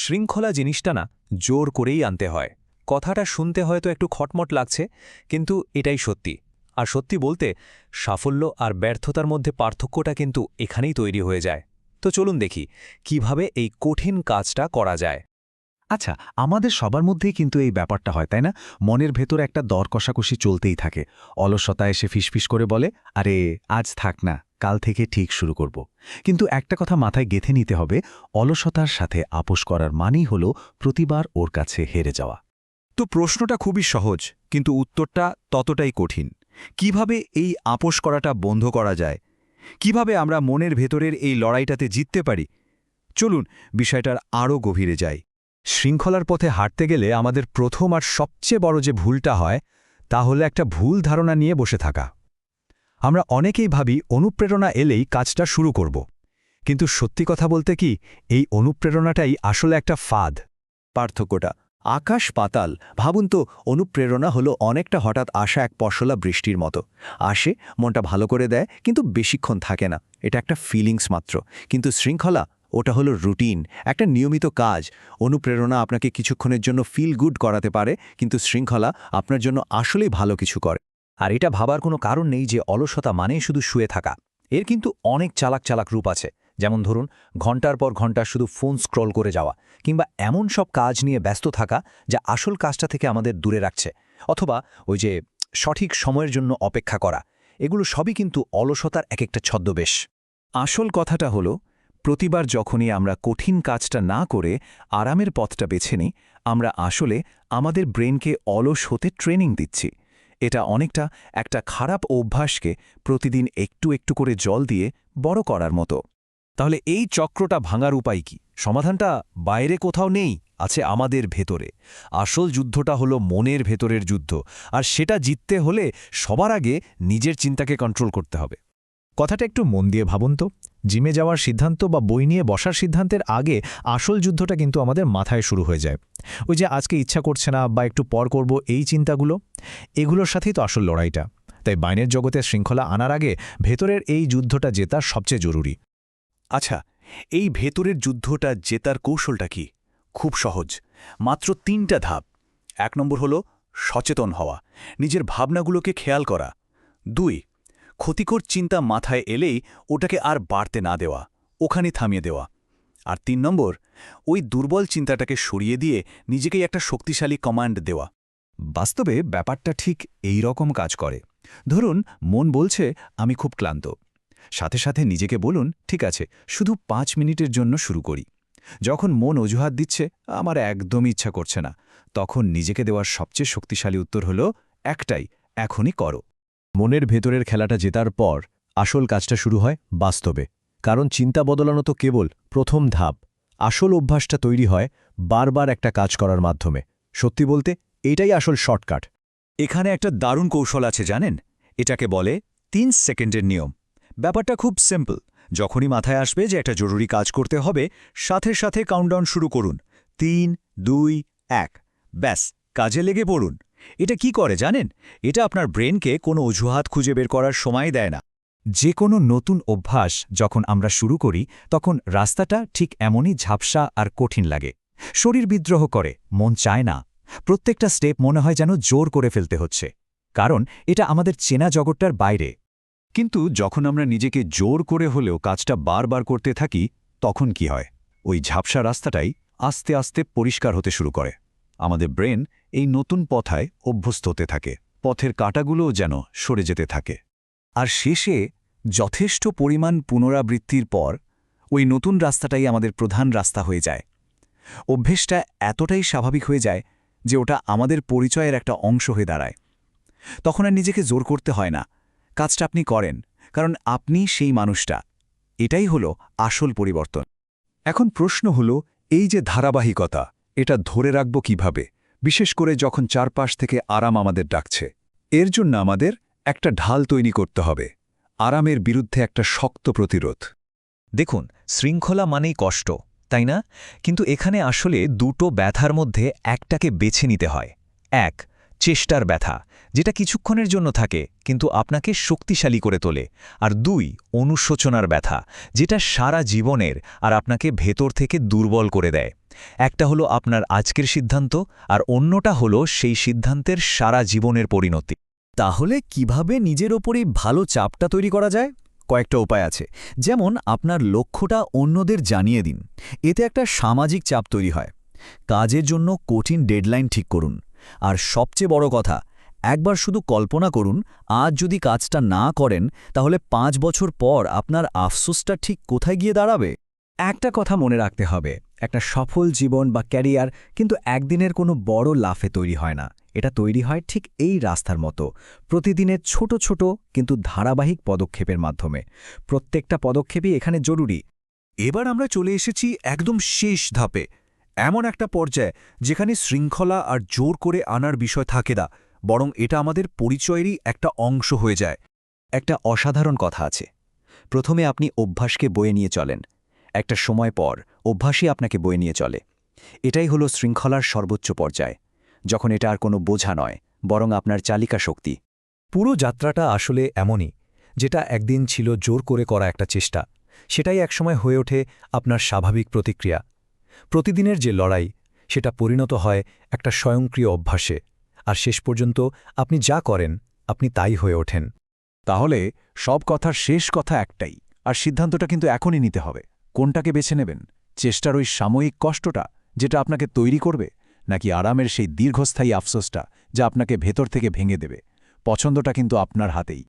শৃঙ্খলা জিনিসটা না জোর করেই আনতে হয়। কথাটা শুনতে হয়তো একটু খটমট লাগছে, কিন্তু এটাই সত্যি। আর সত্যি বলতে, সাফল্য আর ব্যর্থতার মধ্যে পার্থক্যটা কিন্তু এখানেই তৈরি হয়ে যায়। তো চলুন দেখি কিভাবে এই কঠিন কাজটা করা যায়। আচ্ছা, আমাদের সবার মধ্যেই কিন্তু এই ব্যাপারটা হয়, তাই না? মনের ভেতর একটা দর কষাকষি চলতেই থাকে। অলসতা এসে ফিসফিস করে বলে, আরে আজ থাক না, কাল থেকে ঠিক শুরু করব। কিন্তু একটা কথা মাথায় গেঁথে নিতে হবে, অলসতার সাথে আপোস করার মানেই হলো প্রতিবার ওর কাছে হেরে যাওয়া। তো প্রশ্নটা খুবই সহজ, কিন্তু উত্তরটা ততটাই কঠিন। কিভাবে এই আপোস করাটা বন্ধ করা যায়? কিভাবে আমরা মনের ভেতরের এই লড়াইটাতে জিততে পারি? চলুন বিষয়টার আরও গভীরে যাই। শৃঙ্খলার পথে হাঁটতে গেলে আমাদের প্রথম আর সবচেয়ে বড় যে ভুলটা হয়, তা হলো একটা ভুল ধারণা নিয়ে বসে থাকা। আমরা অনেকেই ভাবি অনুপ্রেরণা এলেই কাজটা শুরু করব। কিন্তু সত্যি কথা বলতে কি, এই অনুপ্রেরণাটাই আসলে একটা ফাঁদ। পার্থক্যটা আকাশ পাতাল। ভাবুন তো, অনুপ্রেরণা হলো অনেকটা হঠাৎ আসা এক পশলা বৃষ্টির মতো। আসে, মনটা ভালো করে দেয়, কিন্তু বেশিক্ষণ থাকে না। এটা একটা ফিলিংস মাত্র। কিন্তু শৃঙ্খলা, ওটা হলো রুটিন, একটা নিয়মিত কাজ। অনুপ্রেরণা আপনাকে কিছুক্ষণের জন্য ফিল গুড করাতে পারে, কিন্তু শৃঙ্খলা আপনার জন্য আসলেই ভালো কিছু করে। আর এটা ভাবার কোনো কারণ নেই যে অলসতা মানেই শুধু শুয়ে থাকা। এর কিন্তু অনেক চালাক চালাক রূপ আছে। যেমন ধরুন, ঘন্টার পর ঘন্টা শুধু ফোন স্ক্রল করে যাওয়া, কিংবা এমন সব কাজ নিয়ে ব্যস্ত থাকা যা আসল কাজটা থেকে আমাদের দূরে রাখছে, অথবা ওই যে সঠিক সময়ের জন্য অপেক্ষা করা। এগুলো সবই কিন্তু অলসতার এক একটা ছদ্মবেশ। আসল কথাটা হলো, প্রতিবার যখনই আমরা কঠিন কাজটা না করে আরামের পথটা বেছে নিই, আমরা আসলে আমাদের ব্রেনকে অলস হতে ট্রেনিং দিচ্ছি। এটা অনেকটা একটা খারাপ অভ্যাসকে প্রতিদিন একটু একটু করে জল দিয়ে বড় করার মতো। তাহলে এই চক্রটা ভাঙার উপায় কি? সমাধানটা বাইরে কোথাও নেই, আছে আমাদের ভেতরে। আসল যুদ্ধটা হলো মনের ভেতরের যুদ্ধ, আর সেটা জিততে হলে সবার আগে নিজের চিন্তাকে কন্ট্রোল করতে হবে। কথাটা একটু মন দিয়ে ভাবুন তো, জিমে যাওয়ার সিদ্ধান্ত বা বই নিয়ে বসার সিদ্ধান্তের আগে আসল যুদ্ধটা কিন্তু আমাদের মাথায় শুরু হয়ে যায়। ওই যে আজকে ইচ্ছা করছে না বা একটু পর করব, এই চিন্তাগুলো, এগুলোর সাথেই তো আসল লড়াইটা। তাই বাইরের জগতে শৃঙ্খলা আনার আগে ভেতরের এই যুদ্ধটা জেতা সবচেয়ে জরুরি। আচ্ছা, এই ভেতরের যুদ্ধটা জেতার কৌশলটা কি? খুব সহজ, মাত্র ৩টা ধাপ। ১ নম্বর হলো সচেতন হওয়া, নিজের ভাবনাগুলোকে খেয়াল করা। ২, ক্ষতিকর চিন্তা মাথায় এলেই ওটাকে আর বাড়তে না দেওয়া, ওখানে থামিয়ে দেওয়া। আর ৩ নম্বর, ওই দুর্বল চিন্তাটাকে সরিয়ে দিয়ে নিজেকেই একটা শক্তিশালী কমান্ড দেওয়া। বাস্তবে ব্যাপারটা ঠিক এই রকম কাজ করে। ধরুন, মন বলছে আমি খুব ক্লান্ত। সাথে সাথে নিজেকে বলুন, ঠিক আছে, শুধু ৫ মিনিটের জন্য শুরু করি। যখন মন অজুহাত দিচ্ছে, আমার একদমই ইচ্ছা করছে না, তখন নিজেকে দেওয়ার সবচেয়ে শক্তিশালী উত্তর হল একটাই, এখনই করো। মনের ভেতরের খেলাটা জেতার পর আসল কাজটা শুরু হয় বাস্তবে। কারণ চিন্তা বদলানো তো কেবল প্রথম ধাপ। আসল অভ্যাসটা তৈরি হয় বারবার একটা কাজ করার মাধ্যমে। সত্যি বলতে এটাই আসল শর্টকাট। এখানে একটা দারুণ কৌশল আছে, জানেন? এটাকে বলে ৩ সেকেন্ডের নিয়ম। ব্যাপারটা খুব সিম্পল। যখনই মাথায় আসবে যে একটা জরুরি কাজ করতে হবে, সাথে সাথে কাউন্টডাউন শুরু করুন। ৩, ২, ১। ব্যাস, কাজে লেগে পড়ুন। এটা কি করে জানেন? এটা আপনার ব্রেনকে কোনো অজুহাত খুঁজে বের করার সময় দেয় না। যে কোনো নতুন অভ্যাস যখন আমরা শুরু করি, তখন রাস্তাটা ঠিক এমনই ঝাপসা আর কঠিন লাগে। শরীর বিদ্রোহ করে, মন চায় না। প্রত্যেকটা স্টেপ মনে হয় যেন জোর করে ফেলতে হচ্ছে, কারণ এটা আমাদের চেনা জগৎটার বাইরে। কিন্তু যখন আমরা নিজেকে জোর করে হলেও কাজটা বারবার করতে থাকি, তখন কি হয়? ওই ঝাপসা রাস্তাটাই আস্তে আস্তে পরিষ্কার হতে শুরু করে। আমাদের ব্রেন এই নতুন পথায় অভ্যস্ত হতে থাকে, পথের কাঁটাগুলোও যেন সরে যেতে থাকে। আর শেষে যথেষ্ট পরিমাণ পুনরাবৃত্তির পর ওই নতুন রাস্তাটাই আমাদের প্রধান রাস্তা হয়ে যায়। অভ্যেসটা এতটাই স্বাভাবিক হয়ে যায় যে ওটা আমাদের পরিচয়ের একটা অংশ হয়ে দাঁড়ায়। তখন আর নিজেকে জোর করতে হয় না, কাজটা আপনি করেন, কারণ আপনি সেই মানুষটা। এটাই হলো আসল পরিবর্তন। এখন প্রশ্ন হলো, এই যে ধারাবাহিকতা, এটা ধরে রাখব কিভাবে, বিশেষ করে যখন চারপাশ থেকে আরাম আমাদের ডাকছে? এর জন্য আমাদের একটা ঢাল তৈরি করতে হবে, আরামের বিরুদ্ধে একটা শক্ত প্রতিরোধ। দেখুন, শৃঙ্খলা মানেই কষ্ট, তাই না? কিন্তু এখানে আসলে দুটো ব্যথার মধ্যে একটাকে বেছে নিতে হয়। ১, চেষ্টার ব্যথা, যেটা কিছুক্ষণের জন্য থাকে কিন্তু আপনাকে শক্তিশালী করে তোলে। আর 2 অনুশোচনার ব্যথা, যেটা সারা জীবনের আর আপনাকে ভেতর থেকে দুর্বল করে দেয়। একটা হলো আপনার আজকের সিদ্ধান্ত, আর অন্যটা হলো সেই সিদ্ধান্তের সারা জীবনের পরিণতি। তাহলে কিভাবে নিজের ওপরই ভালো চাপটা তৈরি করা যায়? কয়েকটা উপায় আছে। যেমন আপনার লক্ষ্যটা অন্যদের জানিয়ে দিন, এতে একটা সামাজিক চাপ তৈরি হয়। কাজের জন্য কঠিন ডেডলাইন ঠিক করুন। আর সবচেয়ে বড় কথা, একবার শুধু কল্পনা করুন, আজ যদি কাজটা না করেন তাহলে 5 বছর পর আপনার আফসোসটা ঠিক কোথায় গিয়ে দাঁড়াবে। একটা কথা মনে রাখতে হবে, একটা সফল জীবন বা ক্যারিয়ার কিন্তু একদিনের কোনো বড় লাফে তৈরি হয় না। এটা তৈরি হয় ঠিক এই রাস্তার মতো, প্রতিদিনের ছোট ছোট কিন্তু ধারাবাহিক পদক্ষেপের মাধ্যমে। প্রত্যেকটা পদক্ষেপই এখানে জরুরি। এবার আমরা চলে এসেছি একদম শেষ ধাপে, এমন একটা পর্যায়ে যেখানে শৃঙ্খলা আর জোর করে আনার বিষয় থাকে না, বরং এটা আমাদের পরিচয়েরই একটা অংশ হয়ে যায়। একটা অসাধারণ কথা আছে, প্রথমে আপনি অভ্যাসকে বয়ে নিয়ে চলেন, একটা সময় পর অভ্যাসই আপনাকে বয়ে নিয়ে চলে। এটাই হলো শৃঙ্খলার সর্বোচ্চ পর্যায়, যখন এটা আর কোনো বোঝা নয়, বরং আপনার চালিকা শক্তি। পুরো যাত্রাটা আসলে এমনই, যেটা একদিন ছিল জোর করে করা একটা চেষ্টা, সেটাই একসময় হয়ে ওঠে আপনার স্বাভাবিক প্রতিক্রিয়া। প্রতিদিনের যে লড়াই, সেটা পরিণত হয় একটা স্বয়ংক্রিয় অভ্যাসে, আর শেষ পর্যন্ত আপনি যা করেন আপনি তাই হয়ে ওঠেন। তাহলে সব কথার শেষ কথা একটাই, আর সিদ্ধান্তটা কিন্তু এখনই নিতে হবে। কোনটাকে বেছে নেবেন? চেষ্টার ওই সাময়িক কষ্টটা যেটা আপনাকে তৈরি করবে, নাকি আরামের সেই দীর্ঘস্থায়ী আফসোসটা যা আপনাকে ভেতর থেকে ভেঙে দেবে? পছন্দটা কিন্তু আপনার হাতেই।